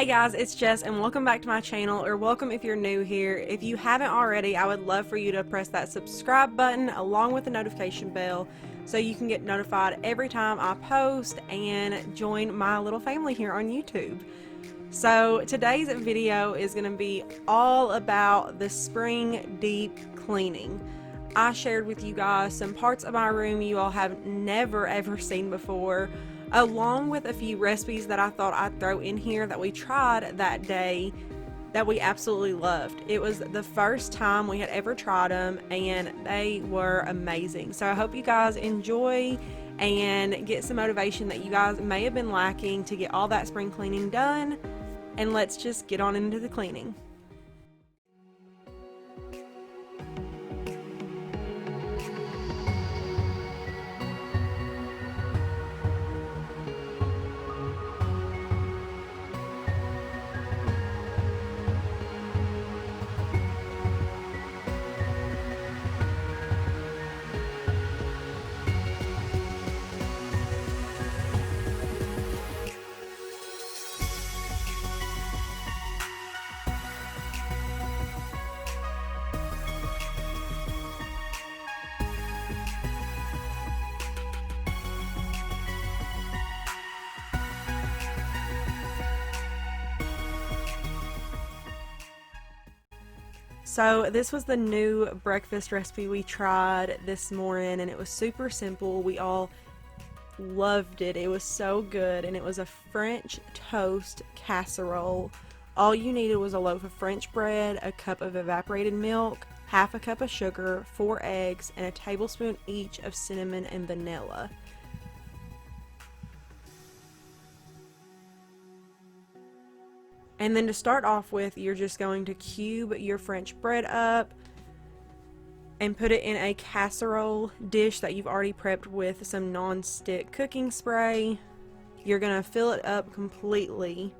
Hey guys, it's Jess and welcome back to my channel, or welcome if you're new here. If you haven't already, I would love for you to press that subscribe button along with the notification bell so you can get notified every time I post and join my little family here on YouTube. So today's video is going to be all about the spring deep cleaning. I shared with you guys some parts of my room you all have never ever seen before, along with a few recipes that I thought I'd throw in here that we tried that day that we absolutely loved. It was the first time we had ever tried them and they were amazing. So I hope you guys enjoy and get some motivation that you guys may have been lacking to get all that spring cleaning done. And let's just get on into the cleaning. So this was the new breakfast recipe we tried this morning, and it was super simple. We all loved it. It was so good, and it was a French toast casserole. All you needed was a loaf of French bread, a cup of evaporated milk, half a cup of sugar, 4 eggs, and a tablespoon each of cinnamon and vanilla. And then to start off with, you're just going to cube your French bread up and put it in a casserole dish that you've already prepped with some non-stick cooking spray. You're going to fill it up completely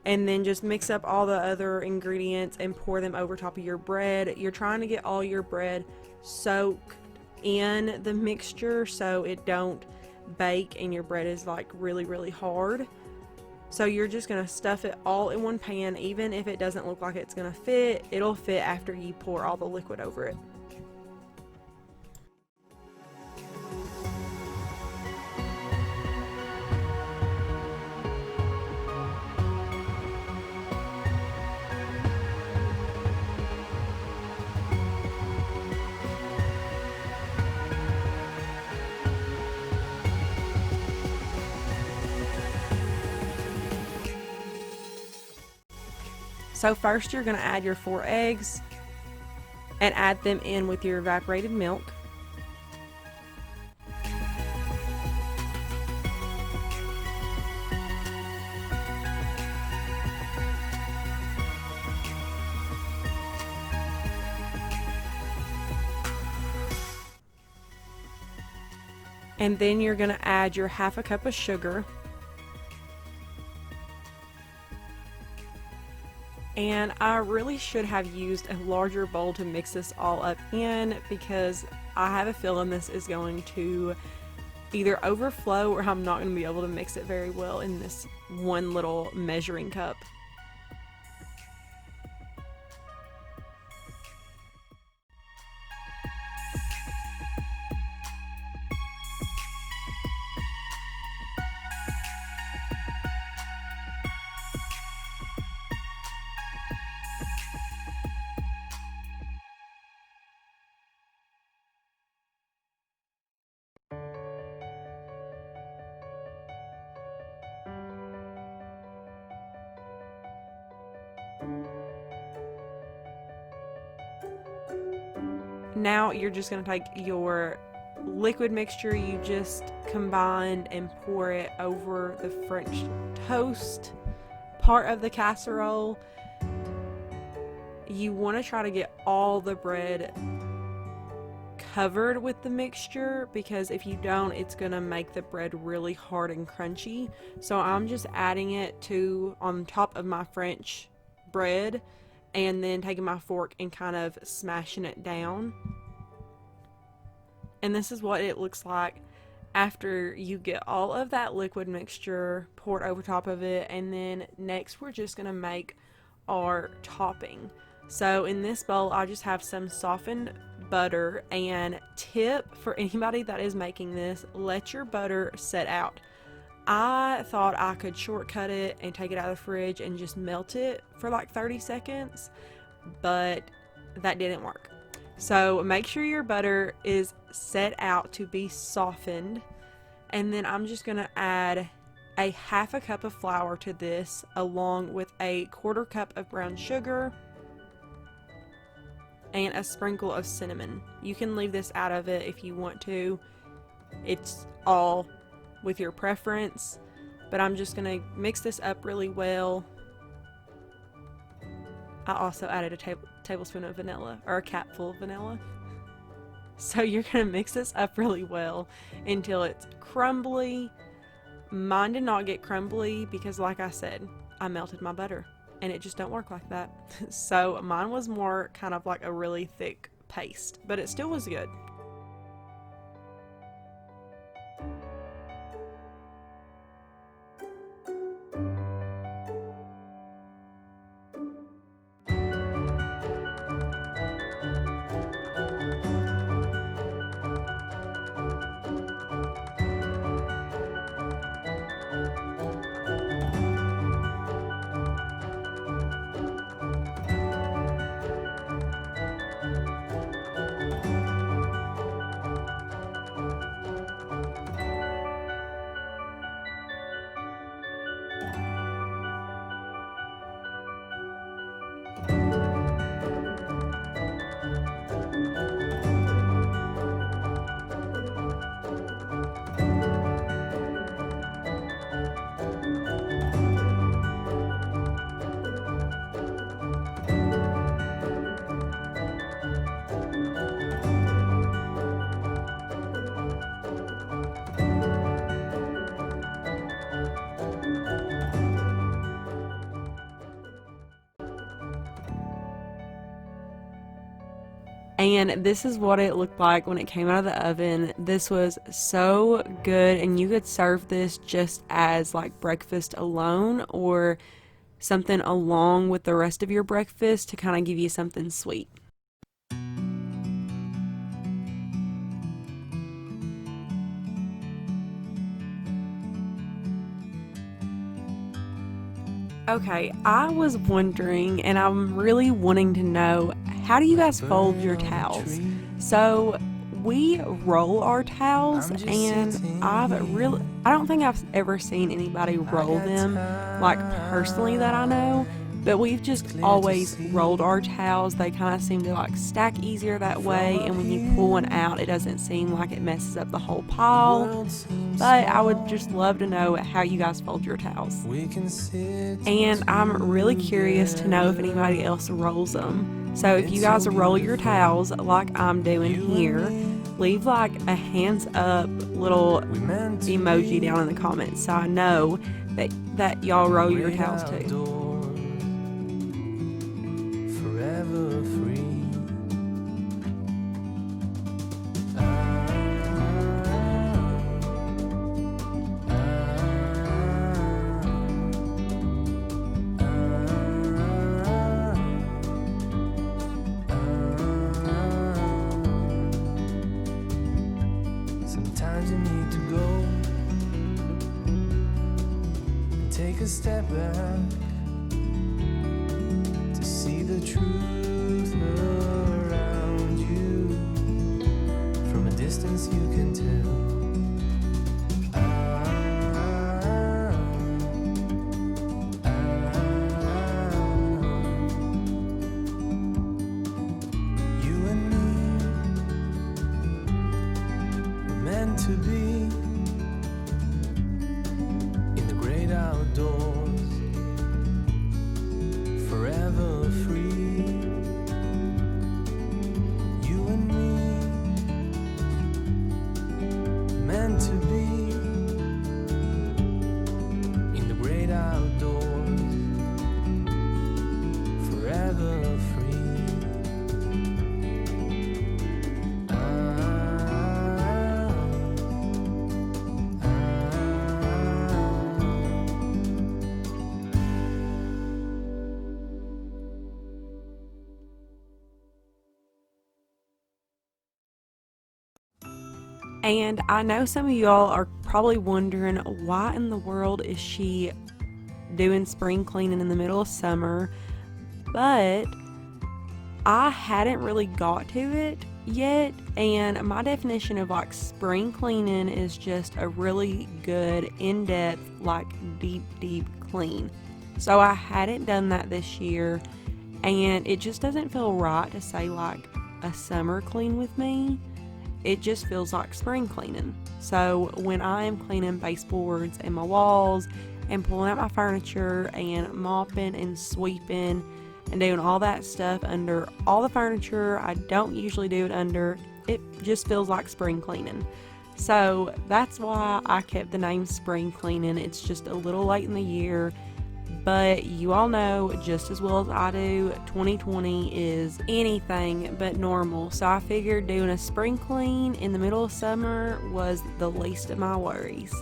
and then just mix up all the other ingredients and pour them over top of your bread. You're trying to get all your bread soaked in the mixture so it don't bake and your bread is like really hard. So you're just going to stuff it all in one pan. Even if it doesn't look like it's going to fit, it'll fit after you pour all the liquid over it. So first you're going to add your 4 eggs and add them in with your evaporated milk. And then you're going to add your half a cup of sugar. And I really should have used a larger bowl to mix this all up in, because I have a feeling this is going to either overflow or I'm not going to be able to mix it very well in this one little measuring cup. Now you're just going to take your liquid mixture you just combined and pour it over the French toast part of the casserole. You want to try to get all the bread covered with the mixture, because if you don't, it's going to make the bread really hard and crunchy. So I'm just adding it to on top of my French bread and then taking my fork and kind of smashing it down. And this is what it looks like after you get all of that liquid mixture poured over top of it. And then next we're just going to make our topping. So in this bowl I just have some softened butter, and tip for anybody that is making this, let your butter set out. I thought I could shortcut it and take it out of the fridge and just melt it for like 30 seconds, but that didn't work. So make sure your butter is set out to be softened. And then I'm just going to add a half a cup of flour to this, along with a 1/4 cup of brown sugar and a sprinkle of cinnamon. You can leave this out of it if you want to. It's all with your preference, but I'm just going to mix this up really well. I also added a tablespoon of vanilla, or a capful of vanilla. So you're going to mix this up really well until it's crumbly. Mine did not get crumbly because, like I said, I melted my butter and it just don't work like that. So mine was more kind of like a really thick paste, but it still was good. And this is what it looked like when it came out of the oven. This was so good, and you could serve this just as like breakfast alone, or something along with the rest of your breakfast to kind of give you something sweet. Okay, I was wondering, and I'm really wanting to know, how do you guys fold your towels? So we roll our towels, and I don't think I've ever seen anybody roll them, like personally that I know, but we've just always rolled our towels. They kind of seem to like stack easier that way, and when you pull one out, it doesn't seem like it messes up the whole pile. But I would just love to know how you guys fold your towels. And I'm really curious to know if anybody else rolls them. So if you guys roll your towels like I'm doing here, leave like a hands up little emoji down in the comments so I know that y'all roll your towels too. Forever free. Sometimes you need to go and take a step back to see the truth around you. From a distance you can tell. You and me were meant to be in the great outdoors, forever free. You and me meant to be in the great outdoors, forever free. And I know some of y'all are probably wondering, why in the world is she doing spring cleaning in the middle of summer? But I hadn't really got to it yet, and my definition of like spring cleaning is just a really good, in-depth, like deep clean. So I hadn't done that this year, and it just doesn't feel right to say like a summer clean with me. It just feels like spring cleaning. So when I am cleaning baseboards and my walls and pulling out my furniture and mopping and sweeping and doing all that stuff under all the furniture I don't usually do it under, it just feels like spring cleaning. So that's why I kept the name spring cleaning. It's just a little late in the year, but you all know just as well as I do, 2020 is anything but normal. So I figured doing a spring clean in the middle of summer was the least of my worries.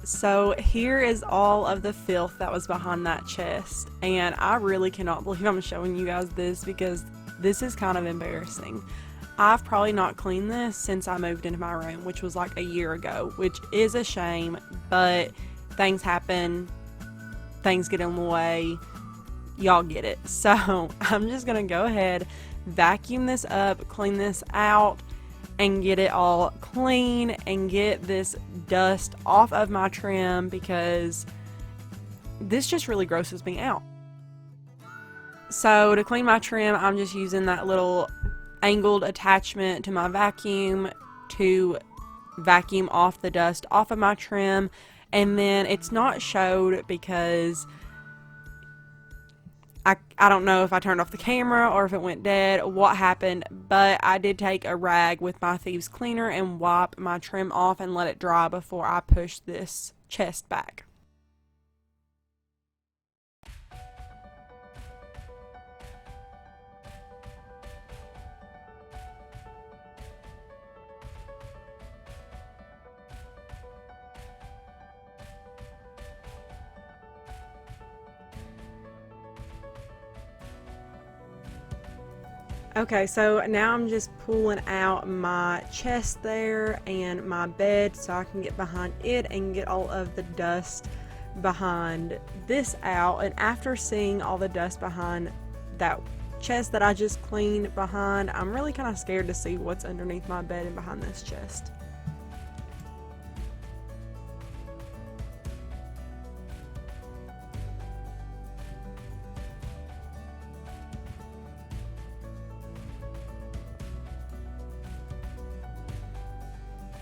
So here is all of the filth that was behind that chest, and I really cannot believe I'm showing you guys this because this is kind of embarrassing. I've probably not cleaned this since I moved into my room, which was like a year ago, which is a shame, but things happen, things get in the way, y'all get it. So I'm just gonna go ahead, vacuum this up, clean this out, and get it all clean and get this dust off of my trim, because this just really grosses me out. So to clean my trim, I'm just using that little angled attachment to my vacuum to vacuum off the dust off of my trim. And then it's not showed because I don't know if I turned off the camera or if it went dead, what happened, but I did take a rag with my thieves cleaner and wipe my trim off and let it dry before I push this chest back. Okay, so now I'm just pulling out my chest there and my bed so I can get behind it and get all of the dust behind this out. And after seeing all the dust behind that chest that I just cleaned behind, I'm really kind of scared to see what's underneath my bed and behind this chest.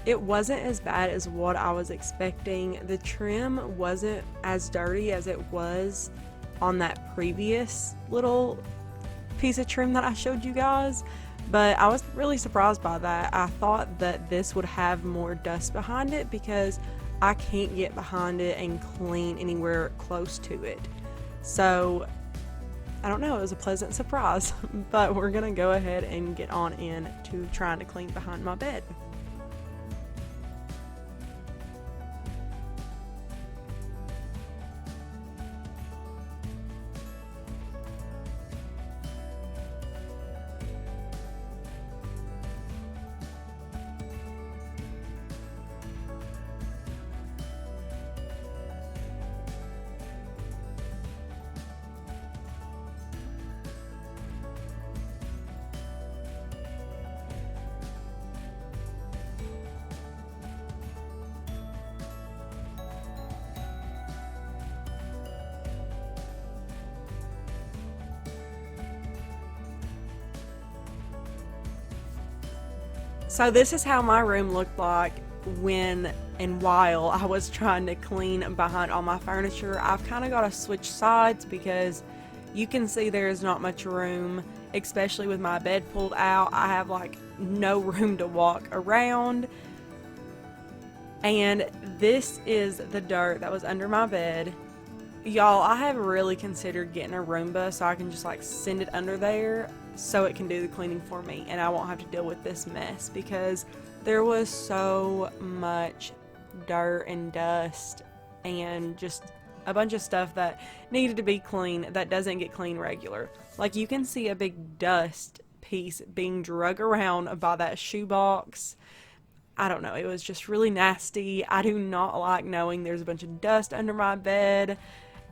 It wasn't as bad as what I was expecting. The trim wasn't as dirty as it was on that previous little piece of trim that I showed you guys, but I was really surprised by that. I thought that this would have more dust behind it because I can't get behind it and clean anywhere close to it. So I don't know, it was a pleasant surprise, but we're gonna go ahead and get on in to trying to clean behind my bed. So this is how my room looked like when and while I was trying to clean behind all my furniture. I've kind of got to switch sides because you can see there is not much room, especially with my bed pulled out. I have like no room to walk around. And this is the dirt that was under my bed. Y'all, I have really considered getting a Roomba so I can just like send it under there so it can do the cleaning for me and I won't have to deal with this mess, because there was so much dirt and dust and just a bunch of stuff that needed to be clean that doesn't get clean regular. Like you can see a big dust piece being drug around by that shoebox. I don't know, it was just really nasty. I do not like knowing there's a bunch of dust under my bed.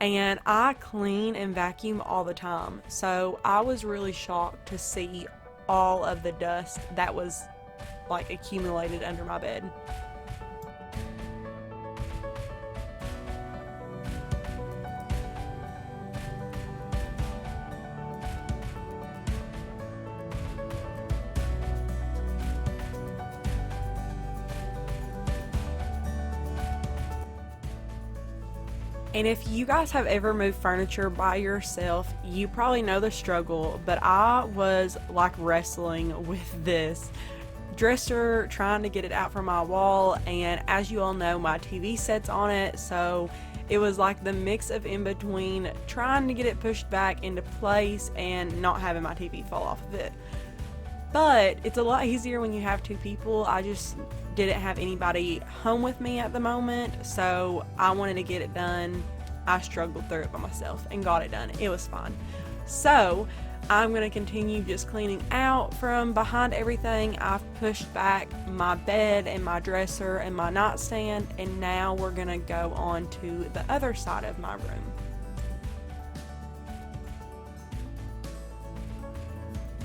And I clean and vacuum all the time, so I was really shocked to see all of the dust that was like accumulated under my bed. And if you guys have ever moved furniture by yourself, you probably know the struggle, but I was like wrestling with this dresser, trying to get it out from my wall, and as you all know, my TV set's on it, so it was like the mix of in between trying to get it pushed back into place and not having my TV fall off of it. But it's a lot easier when you have two people. I just didn't have anybody home with me at the moment, so I wanted to get it done. I struggled through it by myself and got it done. It was fun. So I'm going to continue just cleaning out from behind everything. I've pushed back my bed and my dresser and my nightstand, and now we're going to go on to the other side of my room.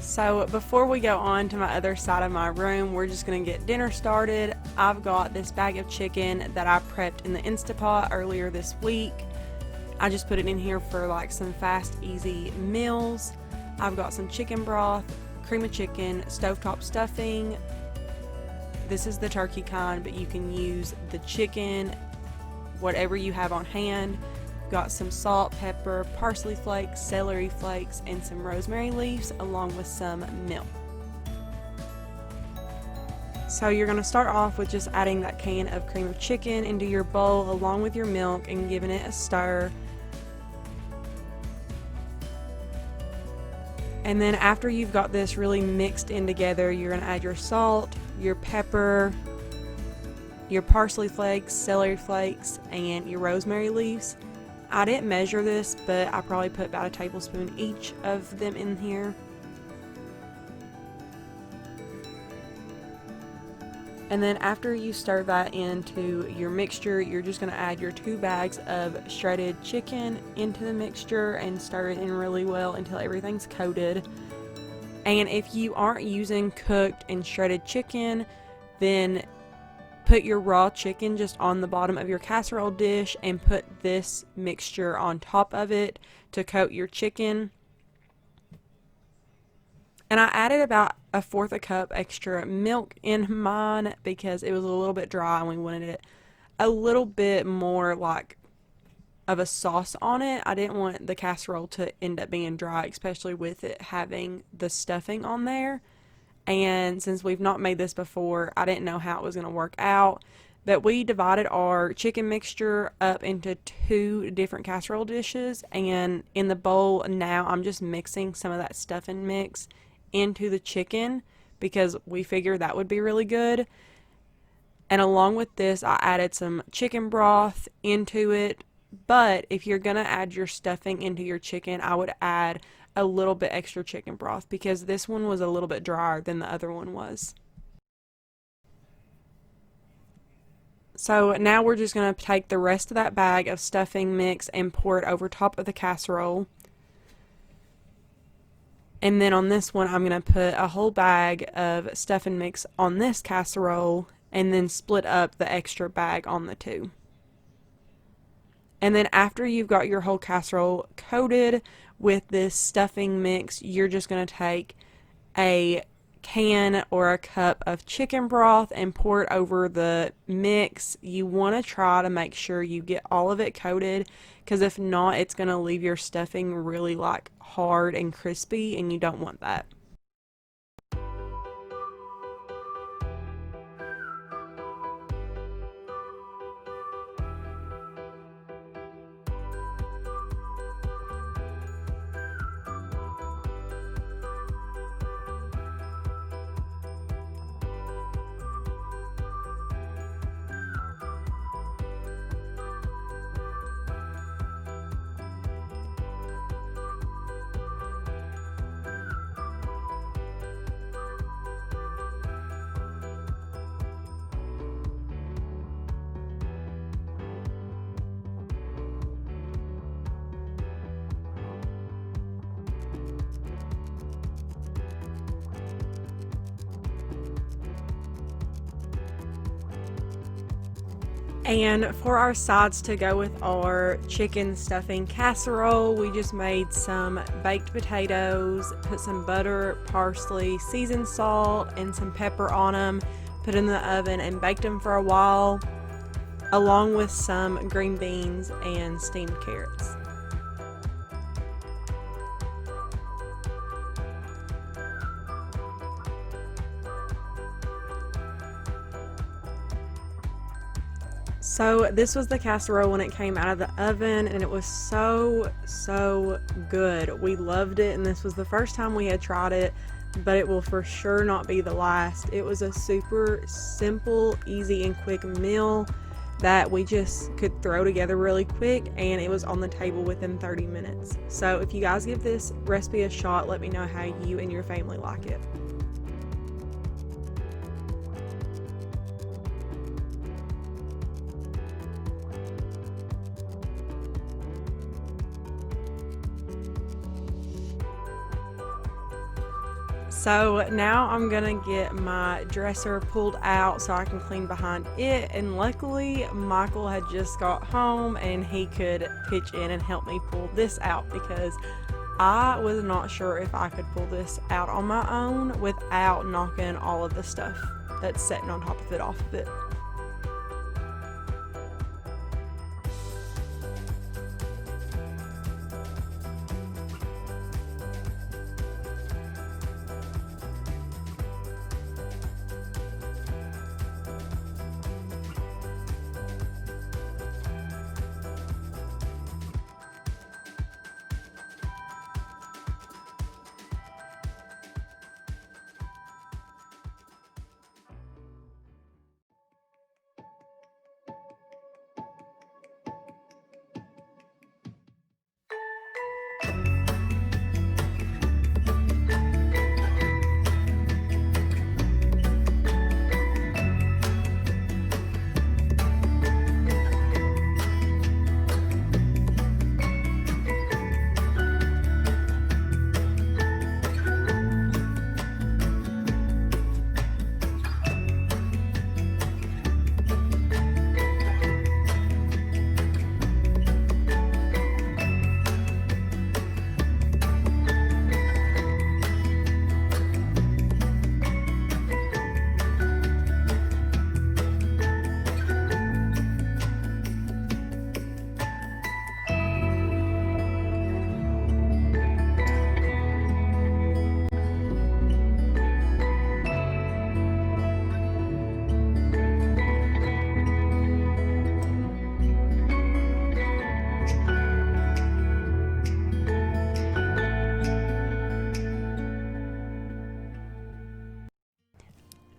So before we go on to my other side of my room, we're just going to get dinner started. I've got this bag of chicken that I prepped in the Instapot earlier this week. I just put it in here for like some fast, easy meals. I've got some chicken broth, cream of chicken, stovetop stuffing. This is the turkey kind, but you can use the chicken, whatever you have on hand. Got some salt, pepper, parsley flakes, celery flakes, and some rosemary leaves, along with some milk. So you're going to start off with just adding that can of cream of chicken into your bowl along with your milk and giving it a stir. And then after you've got this really mixed in together, you're going to add your salt, your pepper, your parsley flakes, celery flakes, and your rosemary leaves. I didn't measure this, but I probably put about a tablespoon each of them in here. And then after you stir that into your mixture, you're just going to add your 2 bags of shredded chicken into the mixture and stir it in really well until everything's coated. And if you aren't using cooked and shredded chicken, then put your raw chicken just on the bottom of your casserole dish and put this mixture on top of it to coat your chicken. And I added about 1/4 cup extra milk in mine because it was a little bit dry and we wanted it a little bit more like of a sauce on it. I didn't want the casserole to end up being dry, especially with it having the stuffing on there. And since we've not made this before, I didn't know how it was going to work out. But we divided our chicken mixture up into 2 different casserole dishes. And in the bowl now, I'm just mixing some of that stuffing mix into the chicken because we figured that would be really good. And along with this, I added some chicken broth into it. But if you're going to add your stuffing into your chicken, I would add a little bit extra chicken broth because this one was a little bit drier than the other one was. So now we're just going to take the rest of that bag of stuffing mix and pour it over top of the casserole. And then on this one, I'm going to put a whole bag of stuffing mix on this casserole and then split up the extra bag on the 2. And then after you've got your whole casserole coated with this stuffing mix, you're just going to take a can or a cup of chicken broth and pour it over the mix. You want to try to make sure you get all of it coated, because if not, it's going to leave your stuffing really like hard and crispy, and you don't want that. And for our sides to go with our chicken stuffing casserole, we just made some baked potatoes, put some butter, parsley, seasoned salt, and some pepper on them, put in the oven and baked them for a while, along with some green beans and steamed carrots. So this was the casserole when it came out of the oven, and it was so good. We loved it, and this was the first time we had tried it, but it will for sure not be the last. It was a super simple, easy, and quick meal that we just could throw together really quick, and it was on the table within 30 minutes. So if you guys give this recipe a shot, let me know how you and your family like it. So now I'm gonna get my dresser pulled out so I can clean behind it, and luckily Michael had just got home and he could pitch in and help me pull this out, because I was not sure if I could pull this out on my own without knocking all of the stuff that's sitting on top of it off of it.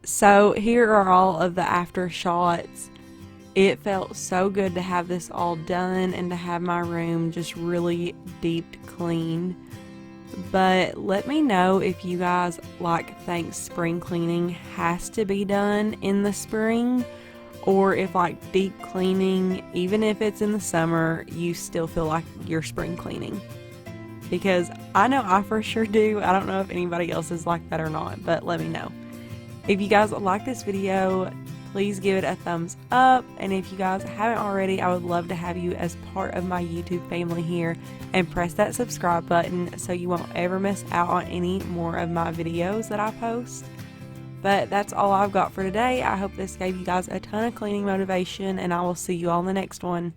So here are all of the after shots. It felt so good to have this all done and to have my room just really deep clean. But let me know if you guys think spring cleaning has to be done in the spring, or if deep cleaning, even if it's in the summer, you still feel like you're spring cleaning. Because I know I for sure do. I don't know if anybody else is like that or not, but let me know. If you guys like this video, please give it a thumbs up, and if you guys haven't already, I would love to have you as part of my YouTube family here, and press that subscribe button so you won't ever miss out on any more of my videos that I post. But that's all I've got for today. I hope this gave you guys a ton of cleaning motivation, and I will see you all in the next one.